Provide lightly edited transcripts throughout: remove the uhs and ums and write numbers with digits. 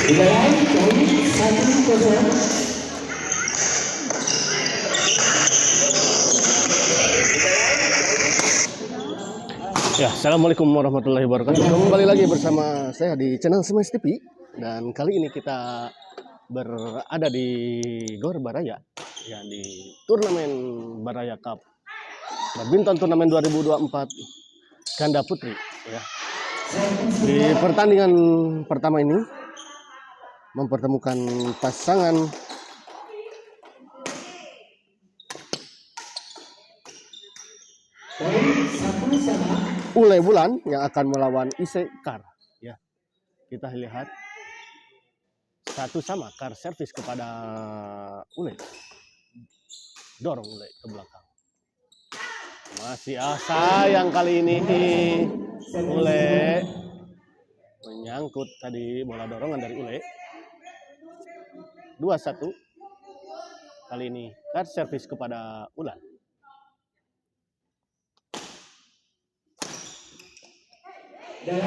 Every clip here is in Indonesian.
Ya, assalamualaikum warahmatullahi wabarakatuh. Kembali lagi bersama saya di channel Smash TV, dan kali ini kita berada di Gor Baraya, ya, di turnamen Baraya Cup Badminton Turnamen 2024 Ganda Putri. Ya. Di pertandingan pertama ini mempertemukan pasangan Ule Bulan yang akan melawan Ise Kar. Ya, kita lihat 1-1 Kar servis kepada Ule, dorong Ule ke belakang. Masih sayang kali ini Ule menyangkut tadi bola dorongan dari Ule. 2-1 kali ini Kar servis kepada Ulan.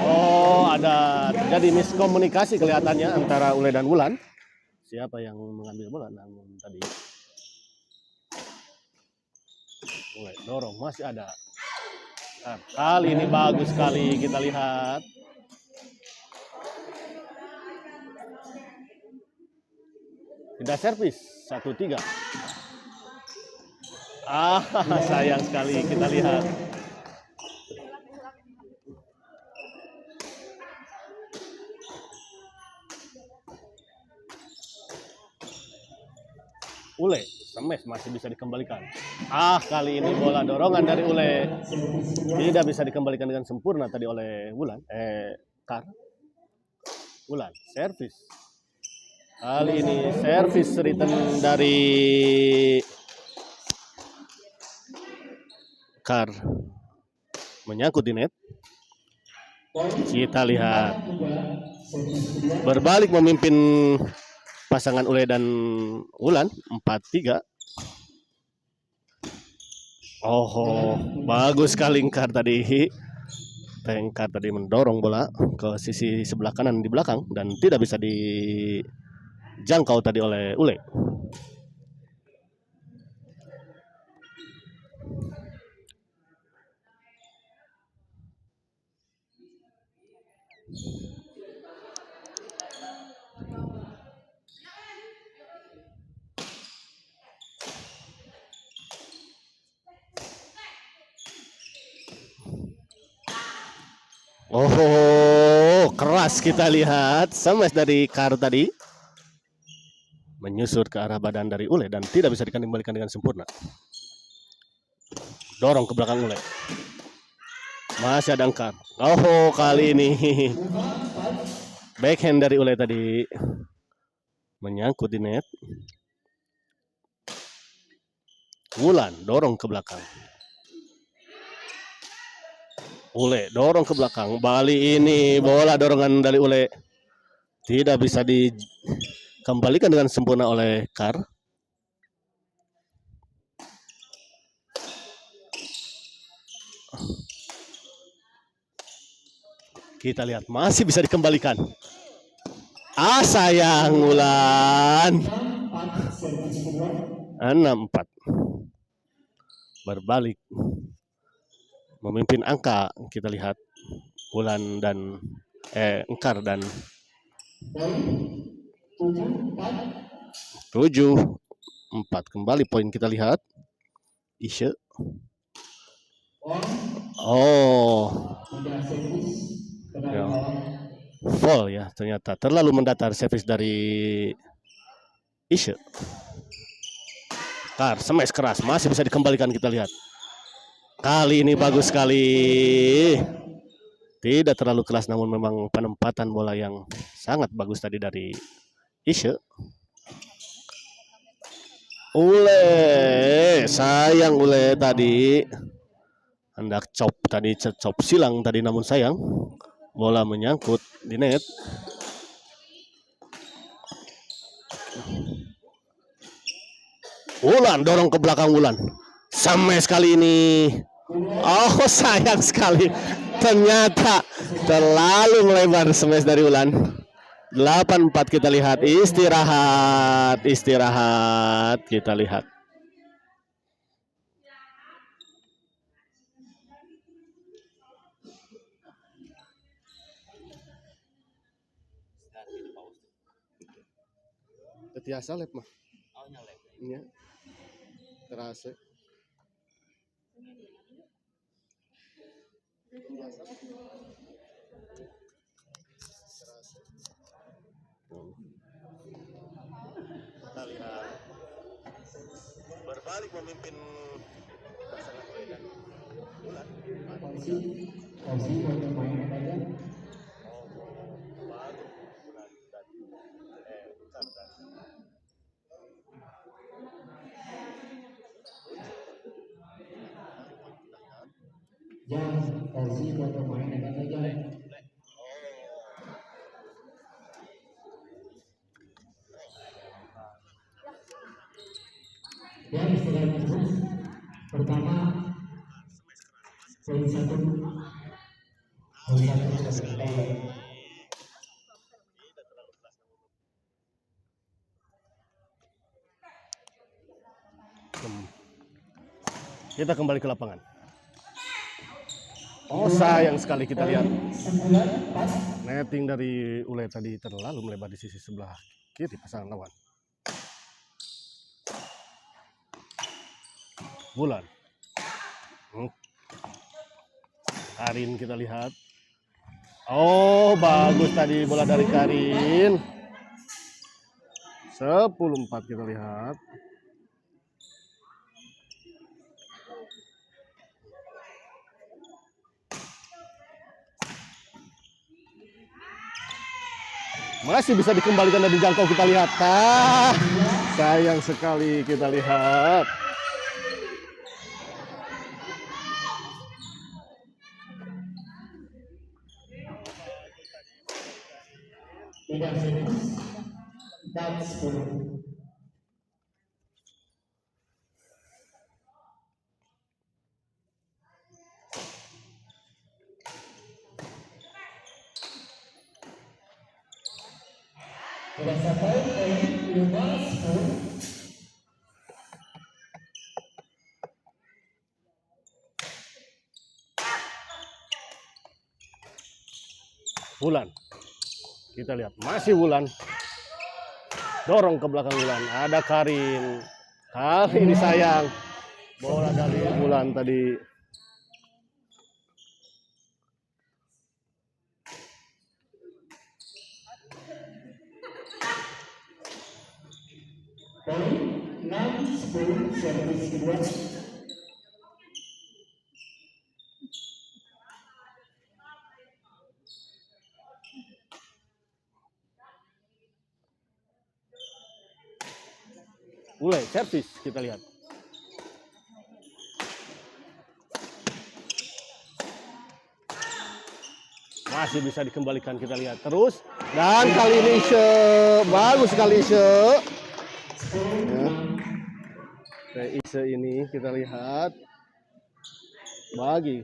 Oh, ada jadi miskomunikasi kelihatannya antara Ule dan Wulan. Siapa yang mengambil bola? Namun tadi Ule dorong, masih ada. Nah, kali ini bagus sekali kita lihat. Tidak servis 1-3. Sayang sekali kita lihat. Ule, smash masih bisa dikembalikan. Kali ini bola dorongan dari Ule tidak bisa dikembalikan dengan sempurna tadi oleh Wulan. Kar. Wulan, servis. Kali ini servis return dari Kar menyangkut di net. Kita lihat berbalik memimpin pasangan Ule dan Wulan 4-3. Oh, bagus sekali Kar tadi. Kar tadi mendorong bola ke sisi sebelah kanan di belakang dan tidak bisa dijangkau tadi oleh Ule. Oh, keras kita lihat smash dari Kar tadi. Menyusur ke arah badan dari Ule dan tidak bisa dikembalikan dengan sempurna. Dorong ke belakang Ule. Masih ada Kar. Oh, kali ini backhand dari Ule tadi menyangkut di net. Wulan dorong ke belakang. Ule dorong ke belakang. Bali ini bola dorongan dari Ule tidak bisa dikembalikan dengan sempurna oleh Kar. Kita lihat masih bisa dikembalikan. Sayang Wulan. 6-4. Berbalik memimpin angka, kita lihat Wulan dan Kar dan 7-4. Kembali poin kita lihat. Isya. Oh. Ya. Fall ya, ternyata terlalu mendatar servis dari Isya. Kar smash keras, masih bisa dikembalikan, kita lihat. Kali ini bagus sekali. Tidak terlalu keras, namun memang penempatan bola yang sangat bagus tadi dari Isya. Ule, sayang Ule tadi. Hendak chop silang tadi, namun sayang. Bola menyangkut di net. Wulan dorong ke belakang Wulan. Sampai sekali ini. Oh, sayang sekali. Ternyata terlalu melebar smash dari Wulan. 8-4 kita lihat. Istirahat. Kita lihat. Biasa lep mah. Iya. Terasa. Kita lihat berbalik memimpin pasangan Ulay dan Bulan. Ya, istilahnya pertama poin satu Kita kembali ke lapangan. Oh, sayang sekali kita lihat. Netting dari Ulay tadi terlalu melebar di sisi sebelah kiri pasangan lawan. Bulan. Karin kita lihat. Oh, bagus tadi bola dari Karin. 10-4 kita lihat. Masih bisa dikembalikan dan dijangkau kita lihat. Sayang sekali kita lihat. tidak serius dan 10. Sudah sampai poin 5-10. Bulan. Kita lihat masih Bulan. Dorong ke belakang Bulan. Ada Karin. Kali ini sayang. Bola dari Bulan tadi. Poin 6-10 servis kedua. Ulay servis kita lihat. Masih bisa dikembalikan kita lihat terus. Dan kali ini bagus sekali ya. Ise ini kita lihat bagi.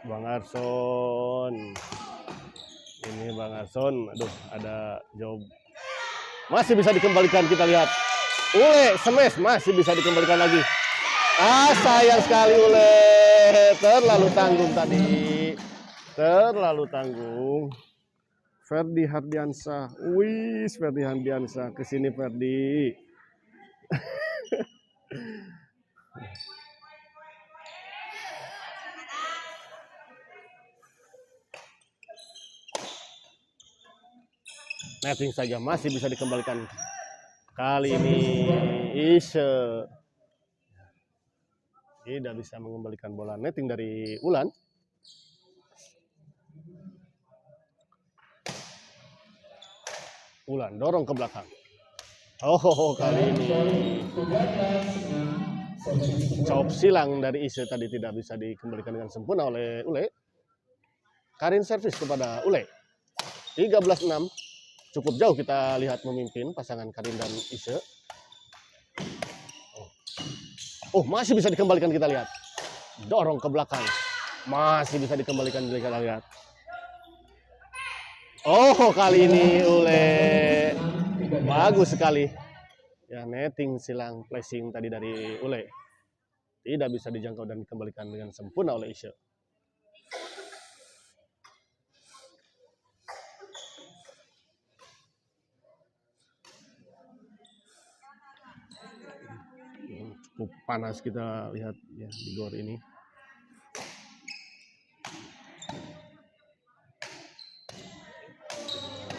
Bang Arson. Ini Bang Arson. Aduh, ada jawab. Masih bisa dikembalikan kita lihat. Ulay smash masih bisa dikembalikan lagi. Sayang sekali Ulay. Terlalu tanggung tadi. Terlalu tanggung. Ferdi Hardiansyah. Wih, Ferdi Hardiansyah. Kesini Ferdi. Netting saja masih bisa dikembalikan. Kali ini Ise tidak bisa mengembalikan bola. Netting dari Ulan. Ulan dorong ke belakang. Oh, kali ini chop silang dari Ise tadi tidak bisa dikembalikan dengan sempurna oleh Ulay. Karin servis kepada Ulay. 13-6. cukup jauh kita lihat memimpin pasangan Karin dan Ise. Oh, masih bisa dikembalikan kita lihat. Dorong ke belakang. Masih bisa dikembalikan kita lihat. Oh, kali ini Ule bagus sekali. Ya, netting silang flashing tadi dari Ule. Tidak bisa dijangkau dan dikembalikan dengan sempurna oleh Ise. Cukup panas kita lihat ya di gor ini.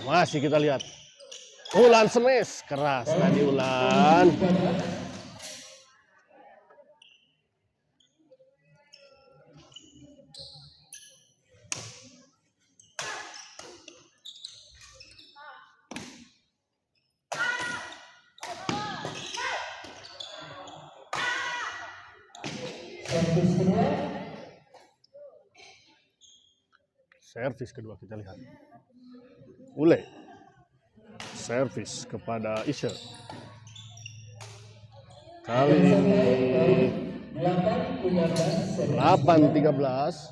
Masih kita lihat. Ulan smash keras tadi Ulan. Servis kedua kita lihat. Ule. Servis kepada Ise. Kali ini 8-13.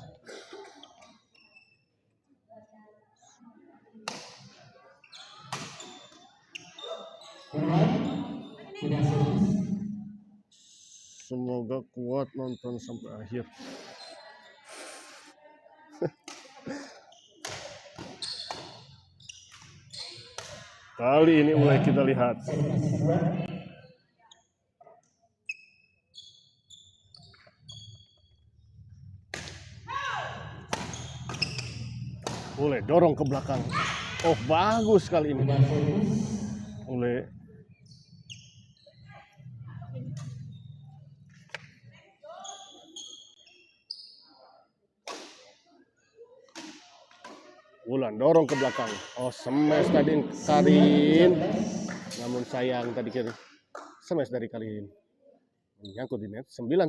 Semoga kuat nonton sampai akhir. Kali ini mulai kita lihat. Ule dorong ke belakang. Oh, bagus kali ini. Ule. Ulan dorong ke belakang. Oh, smash tadi Karin. Namun sayang tadi kiri. Smash dari Karin. Menyangkut di net 9-13.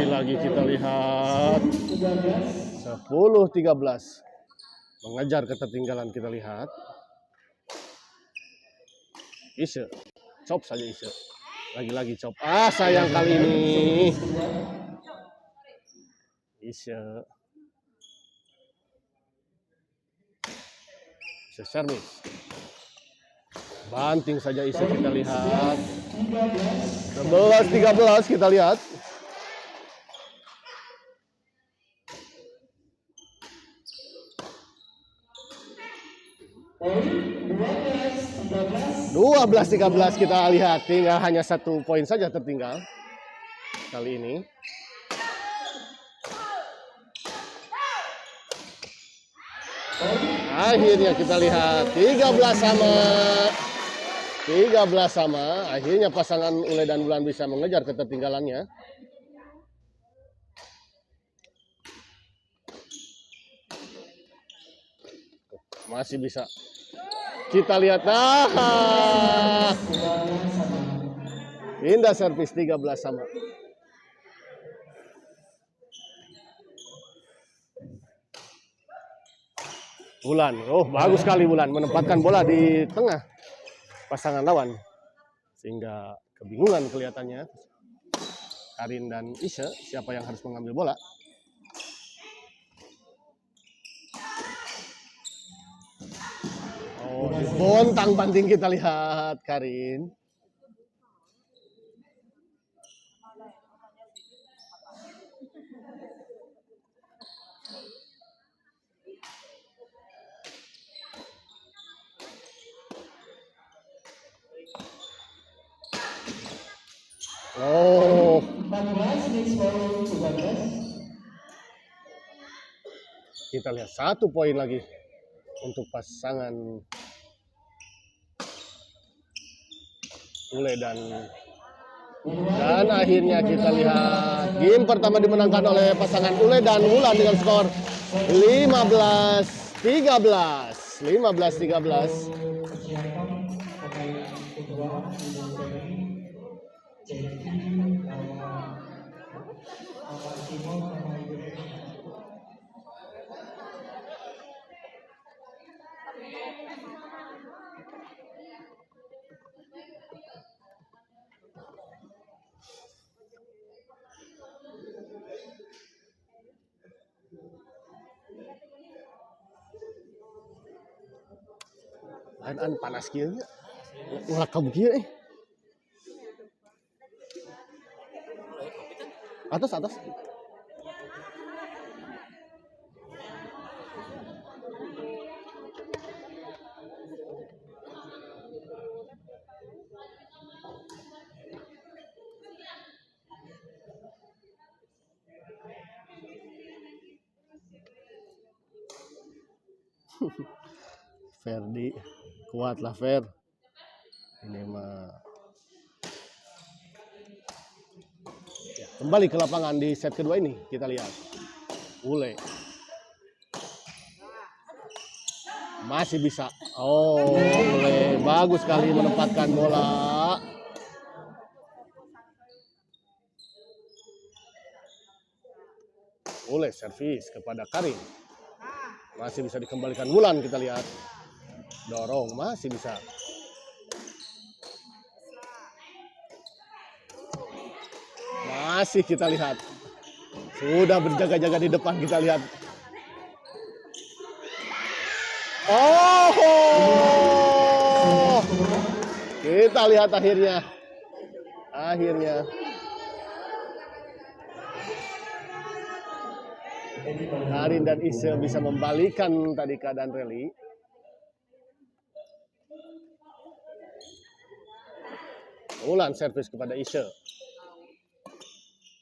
Lagi kita lihat 10-13. Mengejar ketertinggalan kita lihat. Ise. Chop saja Ise. Lagi-lagi chop. Ah, sayang kali ini. Ise. Ise service. Banting saja Ise kita lihat. 11-13 kita lihat. Dua 12-13 kita lihat, tinggal hanya 1 poin saja tertinggal kali ini. Akhirnya kita lihat 13 sama. Akhirnya pasangan Ule dan Bulan bisa mengejar ketertinggalannya. Masih bisa. Kita lihat, pindah servis 13 sama. Bulan, oh bagus sekali Bulan menempatkan bola di tengah pasangan lawan. Sehingga kebingungan kelihatannya Karin dan Ise siapa yang harus mengambil bola. Oh, bontang banting kita lihat Karin. Oh. Kita lihat 1 poin lagi untuk pasangan Ule dan akhirnya kita lihat game pertama dimenangkan oleh pasangan Ule dan Wulan dengan skor 15-13. An panas kieu nya. Ngelakam kieu Atas. Ferdi kuatlah Fer. Ini mah ya, kembali ke lapangan di set kedua ini kita lihat Ule masih bisa. Oh, Ule bagus sekali menempatkan bola. Ule servis kepada Karin. Masih bisa dikembalikan Wulan, kita lihat. Dorong, masih bisa. Masih kita lihat. Sudah berjaga-jaga di depan, kita lihat. Oh! Kita lihat akhirnya. Karin dan Ise bisa membalikan tadi keadaan rally. Wulan servis kepada Ise.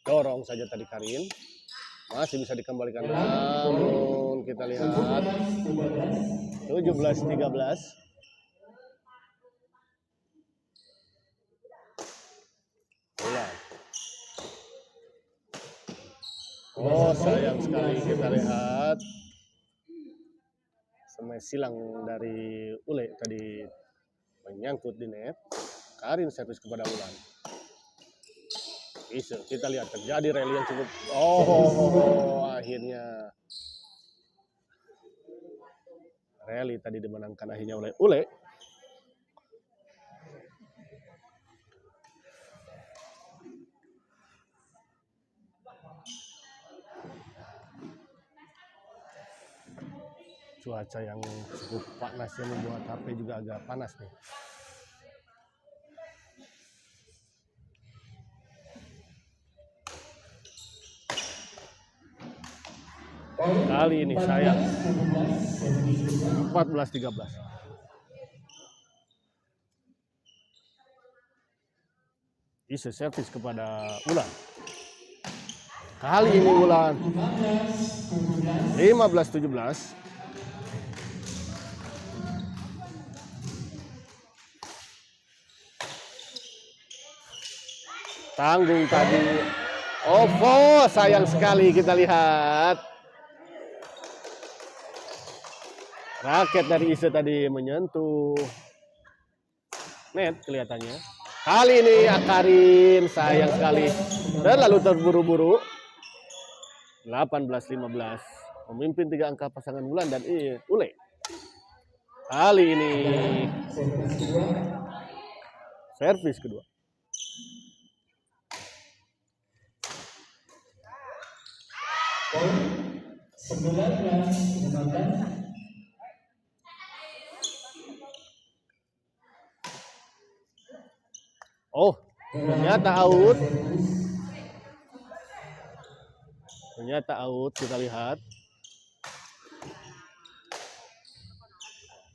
Dorong saja tadi Karin. Masih bisa dikembalikan. Namun kita lihat 17-13. Wulan. Oh, sayang sekali kita lihat. Smash silang dari Ule tadi menyangkut di net. Karin servis kepada Wulan. Bisa kita lihat terjadi rally yang cukup. Akhirnya rally tadi dimenangkan akhirnya oleh Ule. Cuaca yang cukup panas yang membuat HP juga agak panas nih. Kali ini saya 14-13. Bisa servis kepada Wulan. Kali ini Wulan 15-17. Tanggung tadi. Sayang sekali kita lihat. Raket dari Ise tadi menyentuh net kelihatannya. Kali ini Karin sayang sekali. Terlalu terburu-buru. 18-15. Memimpin 3 angka pasangan Wulan dan Ule. Kali ini servis kedua. Ternyata out. Kita lihat.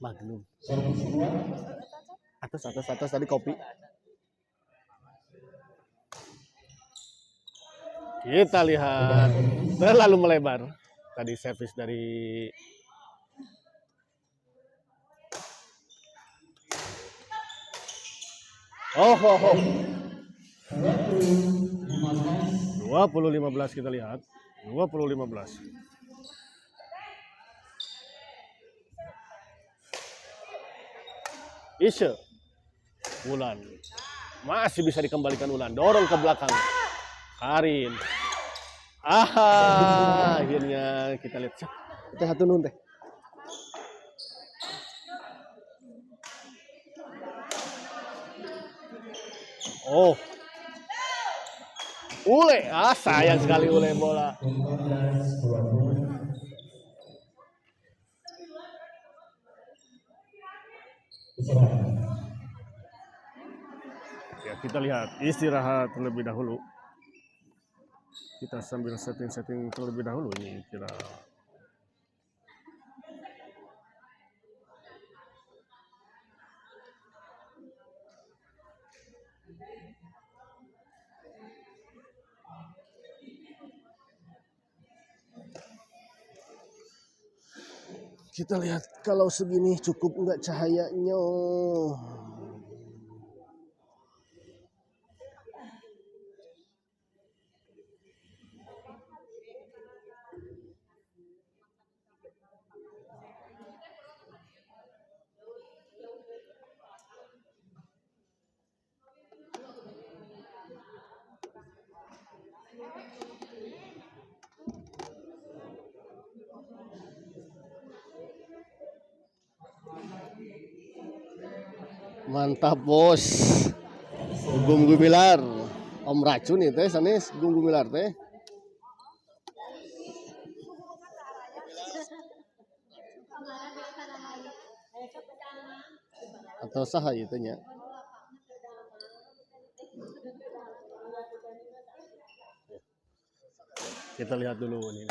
Magnum. Atas tadi kopi. Kita lihat terlalu melebar. Tadi servis dari Oh. 20-15 kita lihat. 20-15. Ise. Wulan. Masih bisa dikembalikan Wulan. Dorong ke belakang. Karin. Akhirnya kita lihat. Kita satu nun teh. Ule, sayang sekali Ule bola. Istirahat. Ya, kita lihat istirahat terlebih dahulu. Kita sambil setting-setting terlebih dahulu ini kira. Kita lihat kalau segini cukup nggak cahayanya. Mantap bos. Gum gumilar. Om racun itu sanes gum gumilar teh. Atau saha itu nya. Kita lihat dulu ini.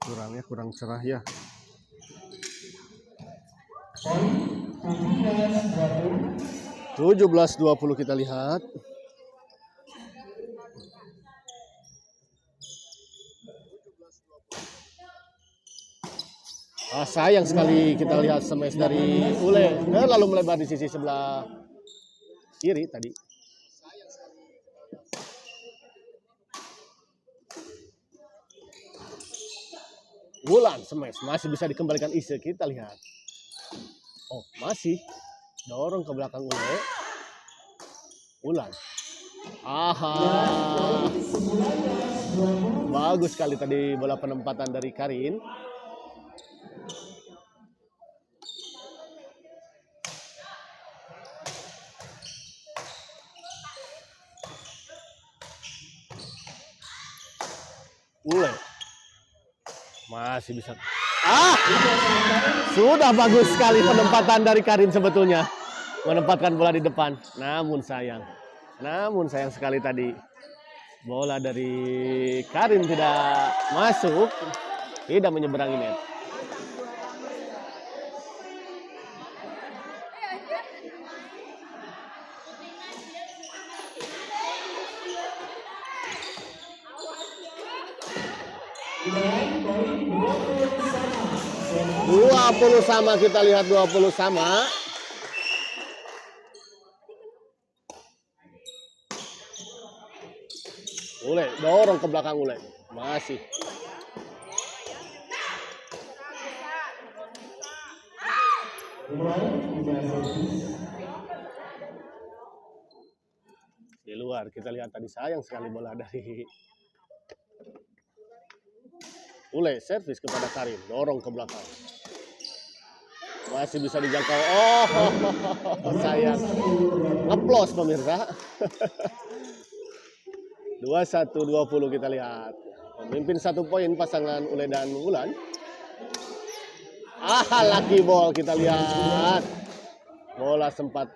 Kurangnya kurang cerah ya. 17-20 kita lihat. Sayang sekali kita lihat smash dari Ule. Lalu melebar di sisi sebelah kiri tadi. Wulan smash masih bisa dikembalikan Ise, kita lihat. Oh, masih dorong ke belakang Ule. Wulan. Aha. Bagus sekali tadi bola penempatan dari Karin. Ule. Masih bisa. Sudah bagus sekali penempatan dari Karin sebetulnya. Menempatkan bola di depan. Namun sayang sekali tadi. Bola dari Karin tidak masuk. Tidak menyeberangi net. Dua 20 sama, kita lihat 20 sama. Ule dorong ke belakang Ule. Masih. Di luar kita lihat tadi sayang sekali bola dari Ule, servis kepada Karin, dorong ke belakang. Masih bisa dijangkau. Oh, sayang. Ngeplos pemirsa. 21-20 kita lihat. Memimpin 1 poin pasangan Ule dan Wulan. Lucky ball kita lihat. Bola sempat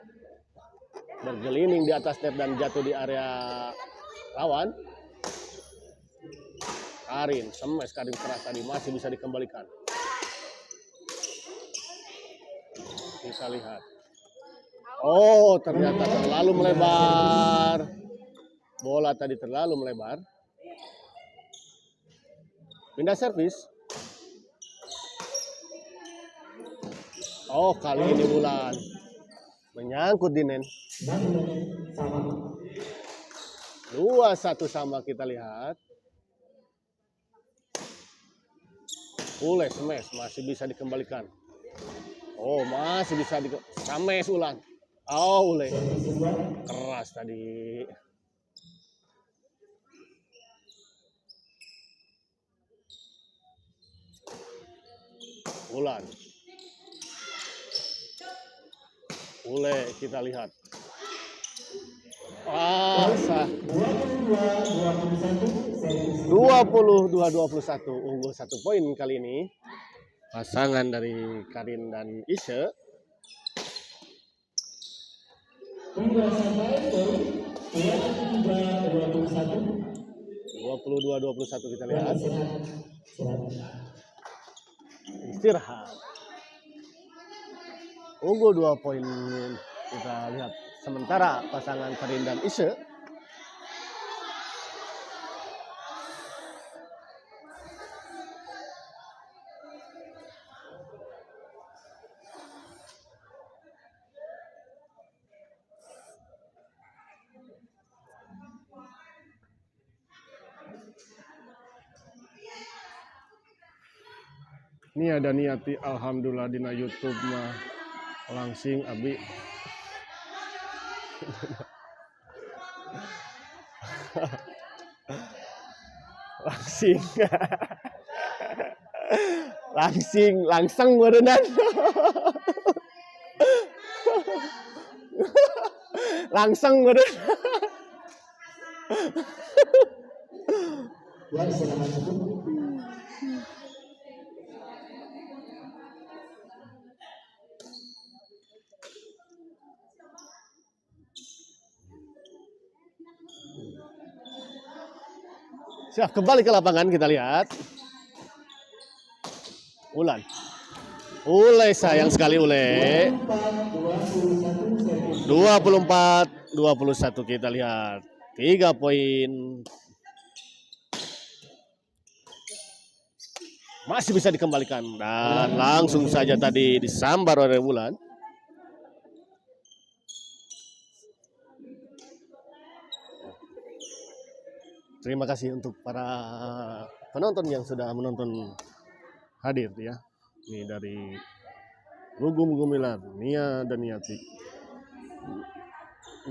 bergelining di atas net dan jatuh di area lawan. Karin, smash Karin keras tadi masih bisa dikembalikan. Kita lihat. Oh, ternyata terlalu melebar. Bola tadi terlalu melebar. Pindah servis. Oh, kali ini Wulan menyangkut di net. 2-1 sama kita lihat. Ule smash masih bisa dikembalikan. Oh, masih bisa smash ulang. Oh, Ule keras tadi. Wulan. Ule kita lihat. Wah, sah. 22-21 servis 22-21 unggul 1 poin kali ini. Pasangan dari Karin dan Ise. hingga sampai poin 23-21. 22-21 kita lihat. Istirahat. Istirahat. Unggul 2 poin kita lihat. Sementara pasangan Karin dan Ise ini ada niati alhamdulillah dina YouTube mah langsing abi. Langsing. Langsung berenang. Langsung berenang. Ya, istirahat cukup. Siap, kembali ke lapangan kita lihat. Ulan. Ule sayang sekali Ule. 24-21 kita lihat. 3 poin. Masih bisa dikembalikan dan langsung saja tadi disambar oleh Wulan. Terima kasih untuk para penonton yang sudah menonton hadir ya. Ini dari Gugum Gumilar, Nia dan Niati.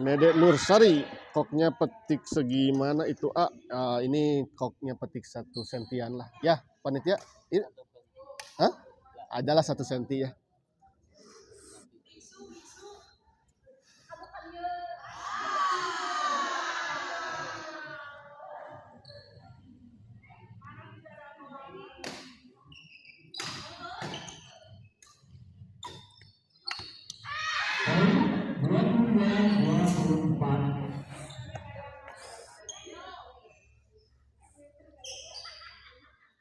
Nedek Nursari, koknya petik segimana itu ini koknya petik 1 sentian lah. Ya, panitia. Ini, adalah 1 senti ya.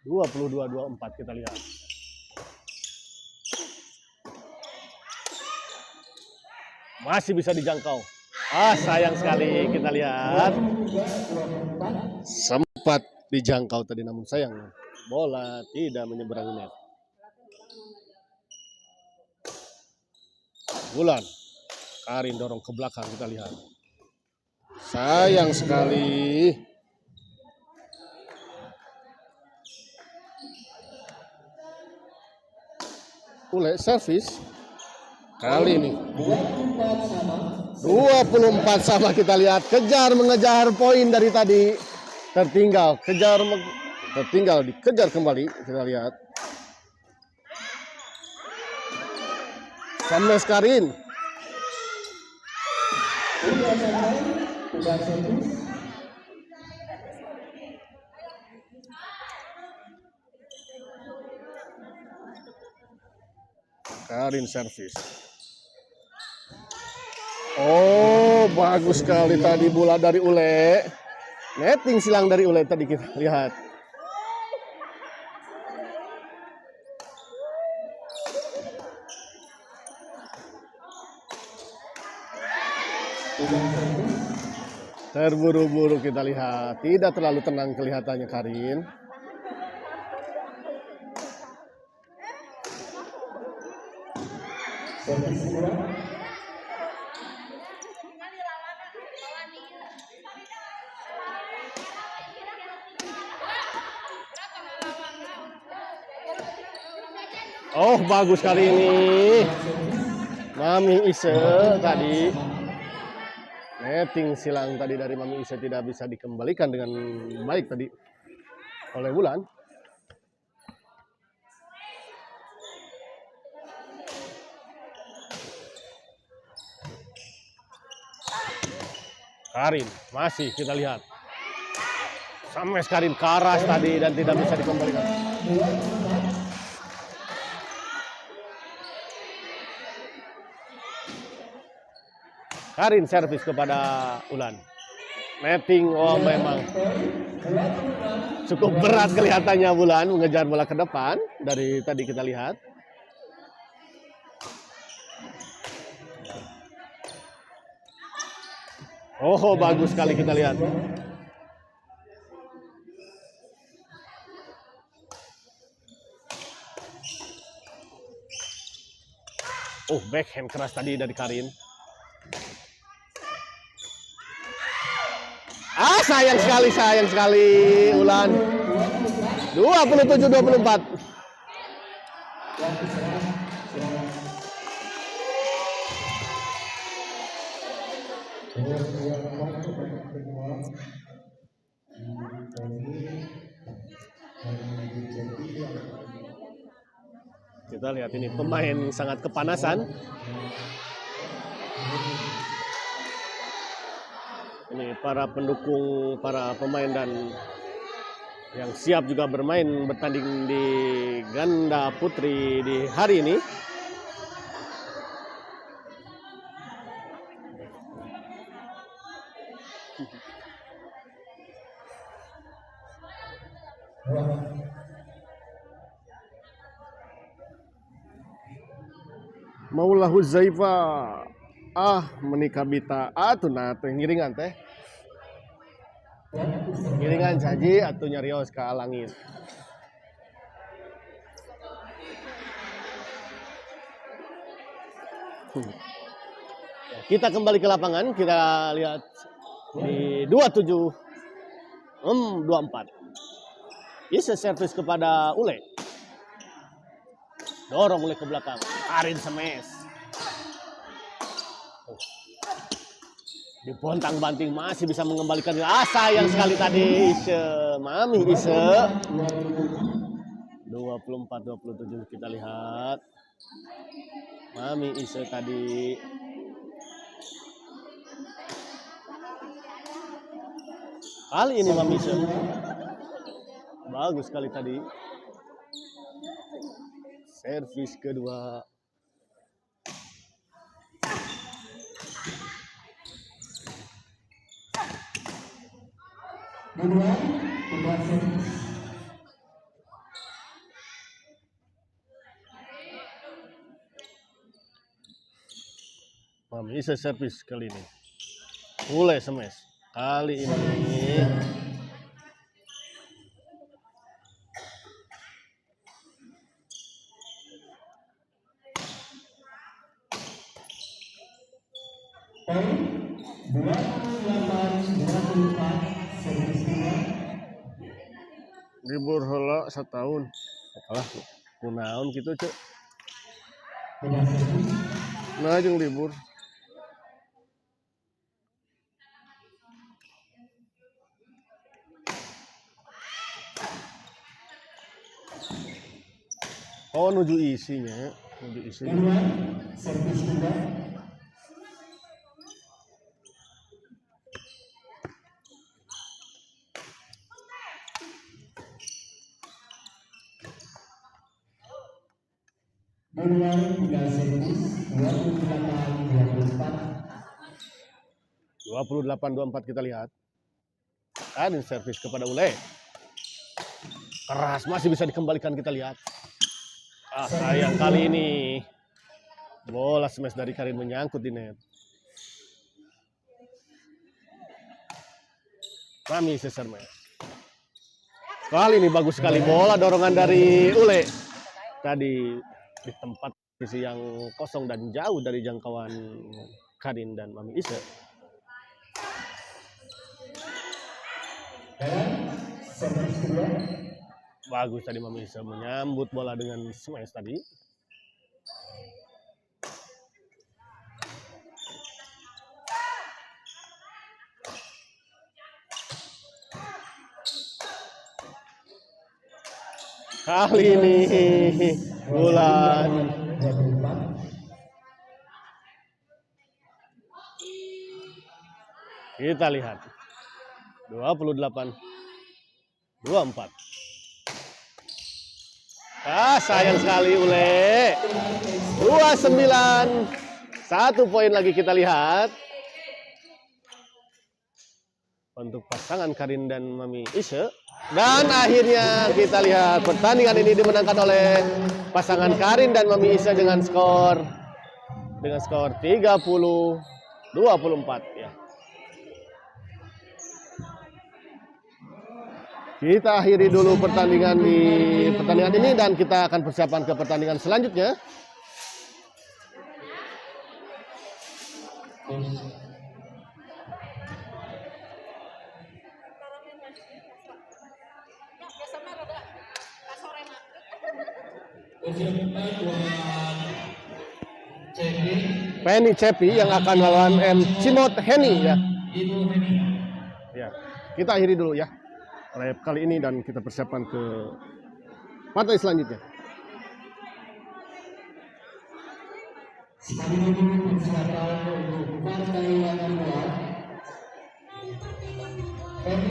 Dua 22-24 kita lihat. Masih bisa dijangkau. Sayang sekali kita lihat. Sempat dijangkau tadi namun sayang bola tidak menyeberangi net. Wulan. Karin dorong ke belakang kita lihat. Sayang sekali. Ule servis kali ini 24 sama kita lihat. Kejar mengejar poin dari tadi tertinggal, dikejar kembali kita lihat. Sames Karin. Karin servis. Oh, bagus sekali tadi bola dari Ule. Netting silang dari Ule tadi kita lihat. Terburu-buru kita lihat. Tidak terlalu tenang kelihatannya Karin. Oh, bagus kali ini. Mami Ise tadi. Netting silang tadi dari Mami Ise tidak bisa dikembalikan dengan baik tadi oleh Wulan. Karin masih kita lihat. Sampai Karin keras tadi dan tidak bisa dikembalikan. Karin servis kepada Ulan. Netting, oh memang cukup berat kelihatannya Ulan mengejar bola ke depan dari tadi kita lihat. Oh, bagus sekali kita lihat. Oh, backhand keras tadi dari Karin. Sayang sekali Ulan. 27-24. Kita lihat ini pemain sangat kepanasan. Ini para pendukung, para pemain dan yang siap juga bertanding di ganda putri di hari ini. Maulah Huzaifa menikah bita atuna teh ngiringan teh. Ngiringan saji atau nyarios ke langit. Kita kembali ke lapangan, kita lihat di 27-24. Isa servis kepada Ule. Dorong Ule ke belakang. Karin smash. Dipontang banting masih bisa mengembalikan. Sayang sekali tadi Mami Ise. 24-27 kita lihat. Mami Ise tadi. Kali ini Mami Ise. Bagus sekali tadi. Servis kedua. Mami Ise servis kali ini. Mulai smash. Kali ini libur heula setahun. Kalah kunaon gitu cek. Nah jeung libur. Oh nuju isinya, nuju isinya. Mulai 28-24 kita lihat. Kan servis kepada Ule. Keras masih bisa dikembalikan kita lihat. Sayang kali ini bola smash dari Karin menyangkut di net. Mami Seserme. Kali ini bagus sekali bola dorongan dari Ule. Tadi di tempat posisi yang kosong dan jauh dari jangkauan Karin dan Mami Ise. Bagus tadi Mami Ise menyambut bola dengan smash tadi. Kali ini Bulan Kita lihat. 28-24. Sayang sekali Ule. 29. 1 poin lagi kita lihat. Untuk pasangan Karin dan Mami Isya. Dan akhirnya kita lihat pertandingan ini dimenangkan oleh pasangan Karin dan Mami Isya dengan skor 30-24 ya. Kita akhiri dulu pertandingan ini dan kita akan persiapan ke pertandingan selanjutnya. Penny Cepi yang akan melawan M. Cimot Henny ya. Ya, kita akhiri dulu ya live kali ini dan kita persiapan ke partai selanjutnya. Sekali lagi persiapan untuk partai yang kedua.